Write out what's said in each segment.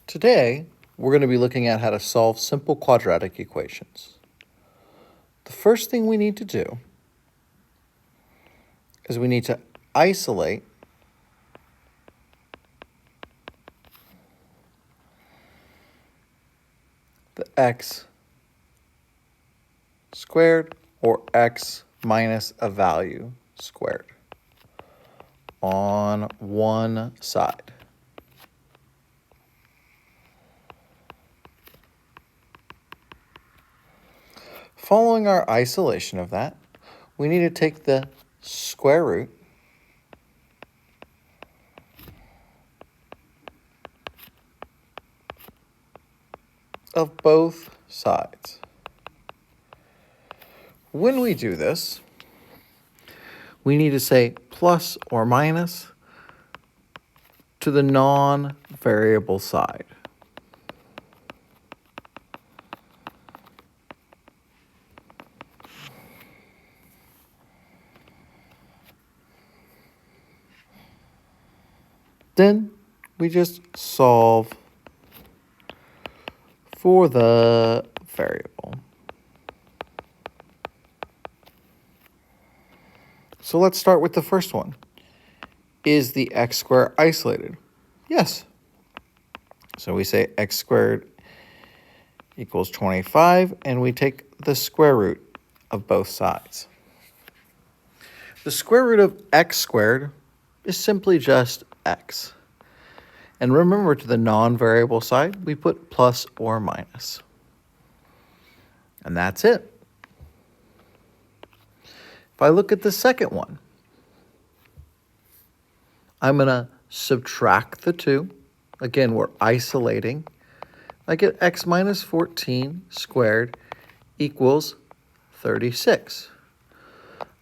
Today, we're going to be looking at how to solve simple quadratic equations. The first thing we need to do is we need to isolate the x squared or x minus a value squared on one side. Following our isolation of that, we need to take the square root of both sides. When we do this, we need to say plus or minus to the non-variable side. Then we just solve for the variable. So let's start with the first one. Is the x squared isolated? Yes. So we say x squared equals 25, and we take the square root of both sides. The square root of x squared is simply just x. And remember, to the non-variable side, we put plus or minus. And that's it. If I look at the second one, I'm going to subtract the 2. Again, we're isolating. I get x minus 14 squared equals 36.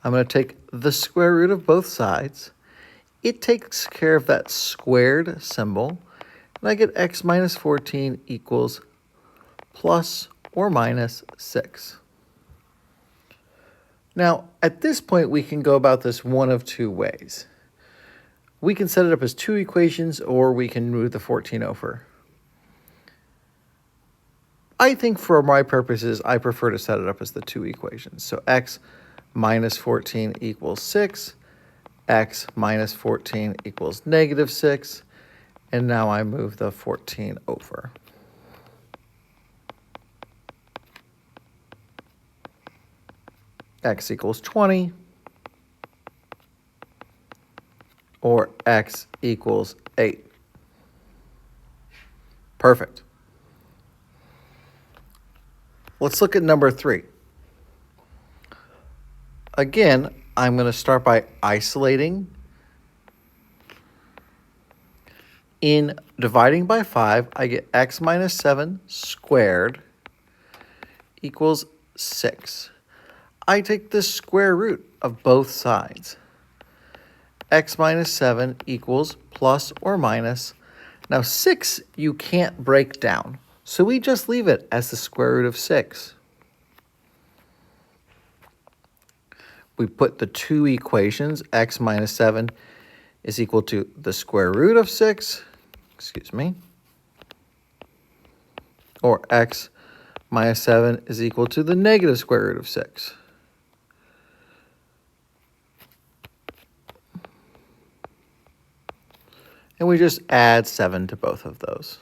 I'm going to take the square root of both sides. It takes care of that squared symbol, and I get x minus 14 equals plus or minus 6. Now, at this point, we can go about this one of two ways. We can set it up as two equations, or we can move the 14 over. I think for my purposes, I prefer to set it up as the two equations. So x minus 14 equals 6. X minus 14 equals negative 6. And now I move the 14 over. X equals 20. Or x equals 8. Perfect. Let's look at number 3. Again, I'm going to start by isolating. In dividing by 5, I get x minus 7 squared equals 6. I take the square root of both sides. X minus 7 equals plus or minus. Now 6 you can't break down, so we just leave it as the square root of 6. We put the two equations, x minus 7 is equal to the square root of 6, or x minus 7 is equal to the negative square root of 6. And we just add 7 to both of those.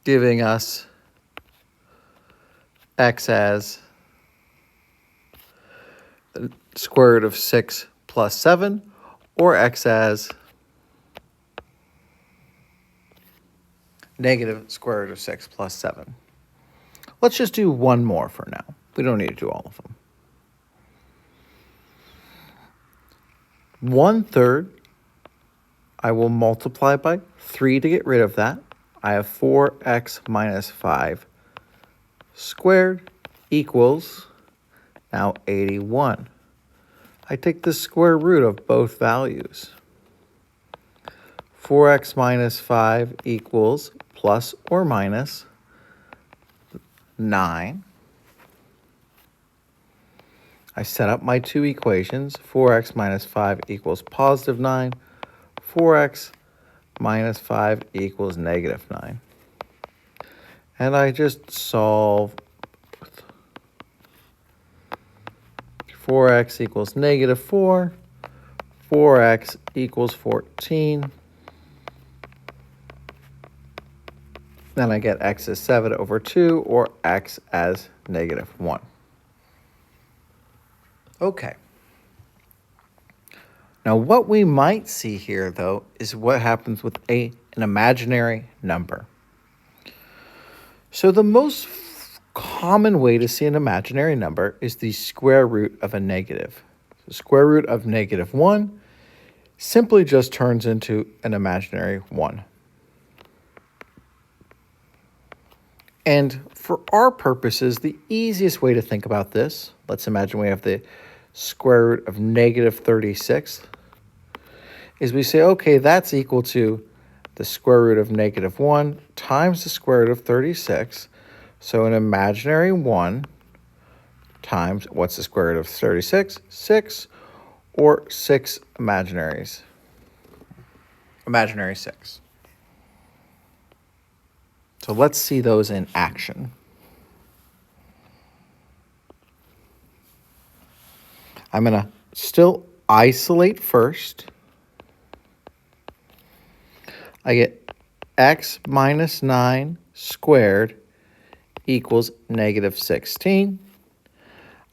Giving us x as the square root of 6 plus 7, or x as negative square root of 6 plus 7. Let's just do one more for now. We don't need to do all of them. 1/3, I will multiply by 3 to get rid of that. I have 4x minus 5 squared equals now 81. I take the square root of both values. 4x minus 5 equals plus or minus 9. I set up my two equations. 4x minus 5 equals positive 9. 4x minus 5 equals negative 9. And I just solve. 4x equals negative 4. 4x equals 14. Then I get x as 7 over 2, or x as negative 1. Okay. Now what we might see here, though, is what happens with an imaginary number. So the most common way to see an imaginary number is the square root of a negative. The square root of negative 1 simply just turns into an imaginary 1. And for our purposes, the easiest way to think about this, let's imagine we have the square root of negative 36, is we say, okay, that's equal to the square root of negative 1 times the square root of 36. So an imaginary 1 times, what's the square root of 36? 6, or 6 imaginaries. Imaginary 6. So let's see those in action. I'm going to still isolate first. I get x minus 9 squared equals negative 16.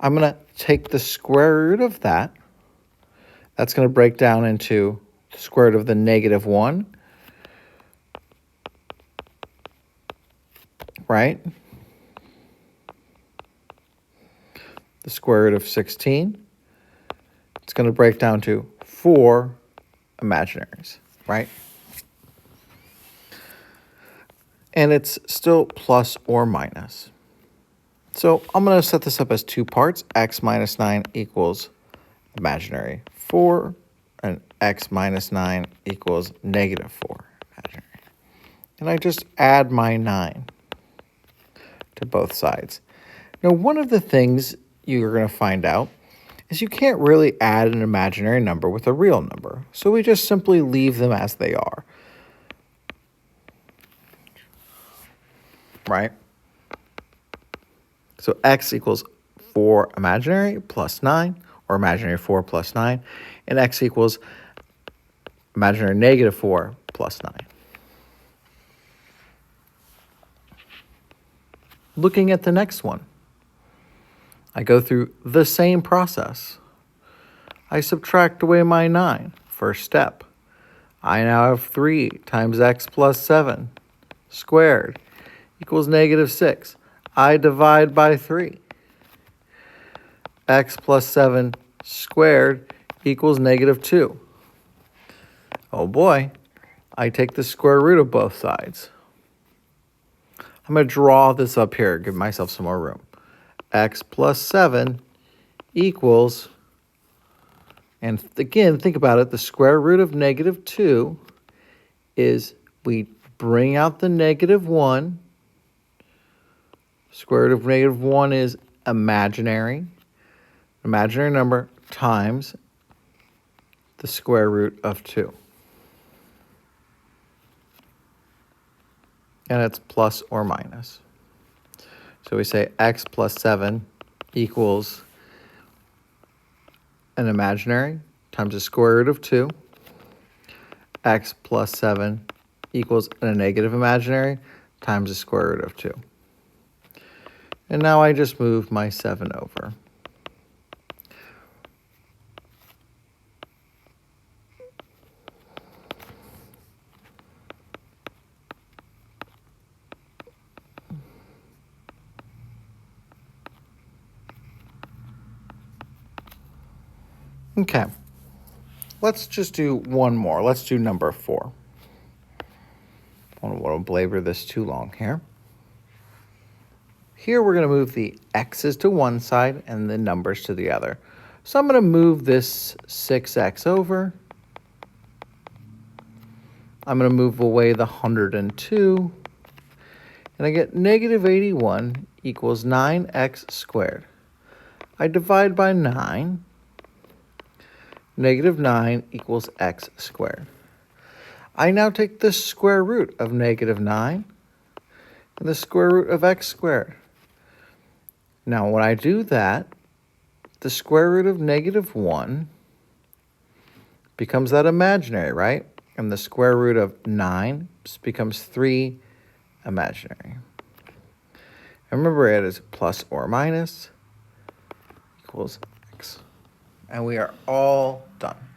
I'm going to take the square root of that. That's going to break down into the square root of the negative 1. Right? The square root of 16. It's going to break down to 4 imaginaries, right? And it's still plus or minus. So I'm going to set this up as two parts. X minus 9 equals imaginary 4, and x minus 9 equals negative 4 imaginary. And I just add my 9 to both sides. Now, one of the things you're going to find out is you can't really add an imaginary number with a real number. So we just simply leave them as they are. Right? So x equals 4 imaginary plus 9, or imaginary 4 plus 9, and x equals imaginary negative 4 plus 9. Looking at the next one, I go through the same process. I subtract away my 9, first step. I now have 3 times x plus 7 squared equals negative 6. I divide by 3. X plus 7 squared equals negative 2. Oh boy, I take the square root of both sides. I'm going to draw this up here, give myself some more room. X plus 7 equals, and again, think about it, the square root of negative 2 is, we bring out the negative 1. Square root of negative 1 is imaginary number times the square root of 2. And it's plus or minus. So we say x plus 7 equals an imaginary times the square root of 2. X plus 7 equals a negative imaginary times the square root of 2. And now I just move my 7 over. Okay, let's just do one more. Let's do number 4. I don't want to belabor this too long here. Here we're going to move the x's to one side and the numbers to the other. So I'm going to move this 6x over. I'm going to move away the 102. And I get negative 81 equals 9x squared. I divide by 9. Negative 9 equals x squared. I now take the square root of negative 9 and the square root of x squared. Now, when I do that, the square root of negative 1 becomes that imaginary, right? And the square root of 9 becomes 3 imaginary. And remember, it is plus or minus equals x. And we are all done.